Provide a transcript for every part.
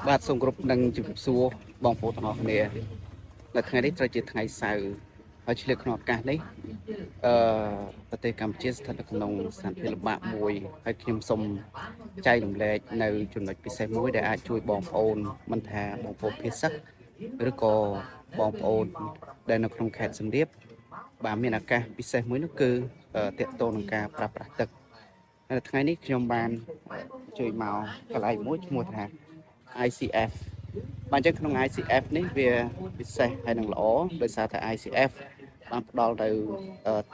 បាទសូមគោរពនឹងជម្រាបសួរបងប្អូនទាំងអស់គ្នានៅថ្ងៃនេះត្រូវជាថ្ងៃសៅរ៍ហើយឆ្លៀតក្នុងឱកាសនេះប្រទេសកម្ពុជាស្ថិតនៅក្នុងស្ថានភាពលំបាកមួយហើយខ្ញុំសូមចែករំលែកនៅចំណុចពិសេសមួយដែលអាចជួយបងប្អូនមិនថាបងប្អូនភាគសិក្សាឬក៏បងប្អូនដែលនៅក្នុងខេត្តសៀមរាបបាទមានឱកាសពិសេសមួយនោះគឺទាក់ទងនឹងការប្រើប្រាស់ទឹកនៅថ្ងៃនេះខ្ញុំបានជួយមកកន្លែងមួយឈ្មោះថា ICF បាទអញ្ចឹងក្នុង ICF នេះវាពិសេសហើយនឹងល្អដោយសារតែ ICF បានផ្ដល់ទៅ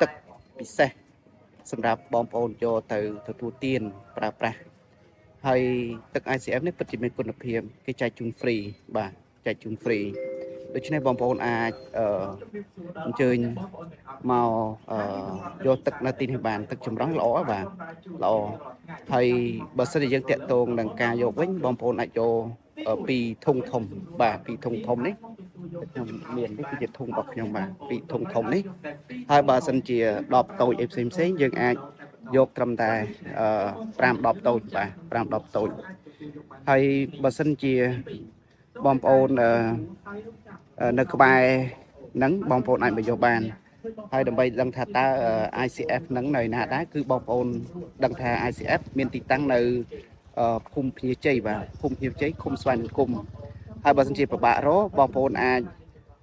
ទឹកពិសេសសម្រាប់បងប្អូនយកទៅទទួលទានប្រើប្រាស់ហើយទឹក ICF នេះពិតជាមានគុណភាពគេចែកជូនហ្វ្រីបាទចែកជូនហ្វ្រីដូច្នេះបងប្អូនអាចអញ្ជើញមកយកទឹកនៅទីនេះបានទឹកចម្រោះល្អបាទល្អហើយបើសិនជាយើងតាក់ទងនឹងការយកវិញបងប្អូនអាចយកពីធុងធំបាទពីធុងធំនេះខ្ញុំមាននេះគឺជាធុងរបស់ខ្ញុំបាទពីធុងធំនេះហើយបើសិនជា10តូចអីផ្សេងយើងអាចយកត្រឹមតែ5 10តូចបាទ5 10តូចហើយបើសិនជាបងប្អូននៅក្បែរហ្នឹងបងប្អូនអាចមកយកបានហើយដើម្បីដឹងថាតើ ICF ហ្នឹងនៅណាដែរគឺបងប្អូនដឹងថា ICF មានទីតាំងនៅភូមិភ្នាជ័យបាទភូមិភ្នាជ័យឃុំស្វាយនឹងគុំហើយបើសិនជាពិបាករកបងប្អូនអាច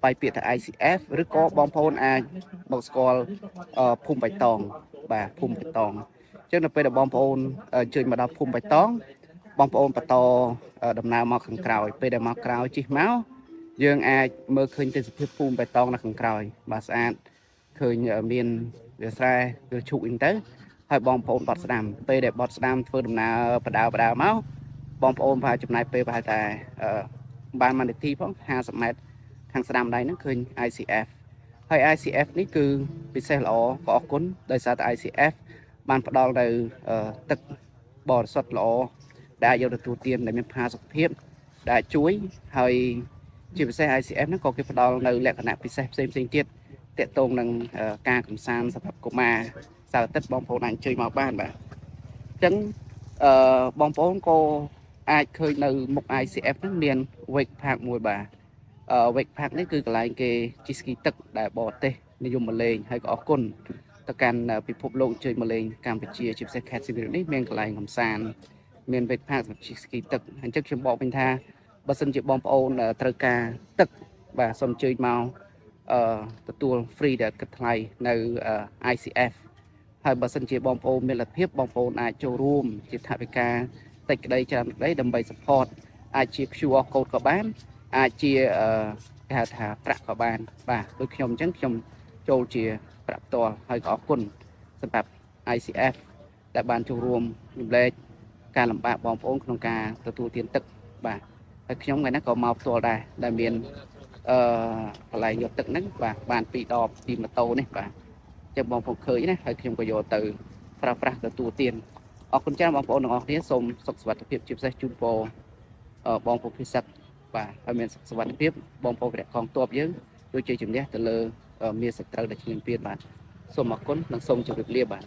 បាយពាក្យថា ICF ឬក៏បងប្អូនអាចមកស្គាល់ភូមិបៃតងបាទភូមិបៃតងអញ្ចឹងនៅពេលដែលបងប្អូនអញ្ជើញមកដល់ភូមិបៃតងបងប្អូនបន្តដំណើរមកខាងក្រោយពេលដែលមកក្រោយជិះមកយើងអាចមើលឃើញទេសភាពភូមិបៃតងនៅខាងក្រោយបាទស្អាតឃើញមានវាស្រែវាឈូកអីទៅហើយបងប្អូនបត់ស្ដាំពេលដែលបត់ស្ដាំធ្វើដំណើរបដាមកបងប្អូនប្រហែលចំណាយពេលប្រហែលតែបាន1នាទីផង50ម៉ែត្រខាងស្ដាំដៃហ្នឹងឃើញ ICF ហើយ ICF នេះគឺពិសេសល្អក៏អរគុណដោយសារតែ ICF បានផ្ដល់នៅទឹកបរិសុទ្ធល្អដែលយកទទួលទានដែលមានផាសុកភាពដែលជួយហើយជាពិសេស ICF ហ្នឹងក៏គេផ្ដល់នៅលក្ខណៈពិសេសផ្សេងទៀតតាក់ទងនឹងការកំសាន្តសម្រាប់កុមារសៅរ៍អាទិត្យបងប្អូនអាចជួយមកបានបាទអញ្ចឹងបងប្អូនក៏អាចឃើញនៅមុខ ICF ហ្នឹងមាន wake park មួយបាទwake park នេះគឺកន្លែងគេជិះស្គីទឹកដែលបរទេសនិយមមកលេងហើយក៏អរគុណទៅកាន់ពិភពលោកជួយមកលេងកម្ពុជាជាពិសេសខេត្តសៀមរាបនេះមានកន្លែងកំសាន្តមាន wake park សម្រាប់ជិះស្គីទឹកអញ្ចឹងខ្ញុំบอกវិញថាបើសិនជាបងប្អូនត្រូវការទឹកបាទសូមអញ្ជើញមកទទួល free ដែលគិតថ្លៃនៅ ICF ហើយបើសិនជាបងប្អូនមានលទ្ធភាពបងប្អូនអាចចូលរួមជាថវិកាតិចក្តីច្រើនក្តីដើម្បី support អាចជា QR code ក៏បានអាចជាគេហៅថាប្រាក់ក៏បានបាទដូចខ្ញុំអញ្ចឹងខ្ញុំចូលជាប្រាក់ផ្ទាល់ហើយក៏អរគុណសម្រាប់ ICF ដែលបានចូលរួមរំលែកការលំបាកបងប្អូនក្នុងការទទួលទានទឹកបាទហើយខ្ញុំថ្ងៃនេះក៏មកផ្ទាល់ដែរដែលមានកន្លែងយកទឹកហ្នឹងបាទបាន2 ដបពីម៉ូតូនេះបាទចឹងបងប្អូនឃើញណាហើយខ្ញុំក៏យកទៅប្រើប្រាស់ទទួលទានអរគុណច្រើនបងប្អូនទាំងអស់គ្នាសូមសុខសុវត្ថិភាពជាពិសេសជូនពរបងប្អូនពិសិដ្ឋបាទហើយមានសុខសុវត្ថិភាពបងប្អូនព្រះកងទ័ពយើងជួយជ័យជំនះទៅលើមានសត្រូវដែលឈ្លានពានបាទសូមអរគុណនិងសូមជម្រាបលាបាទ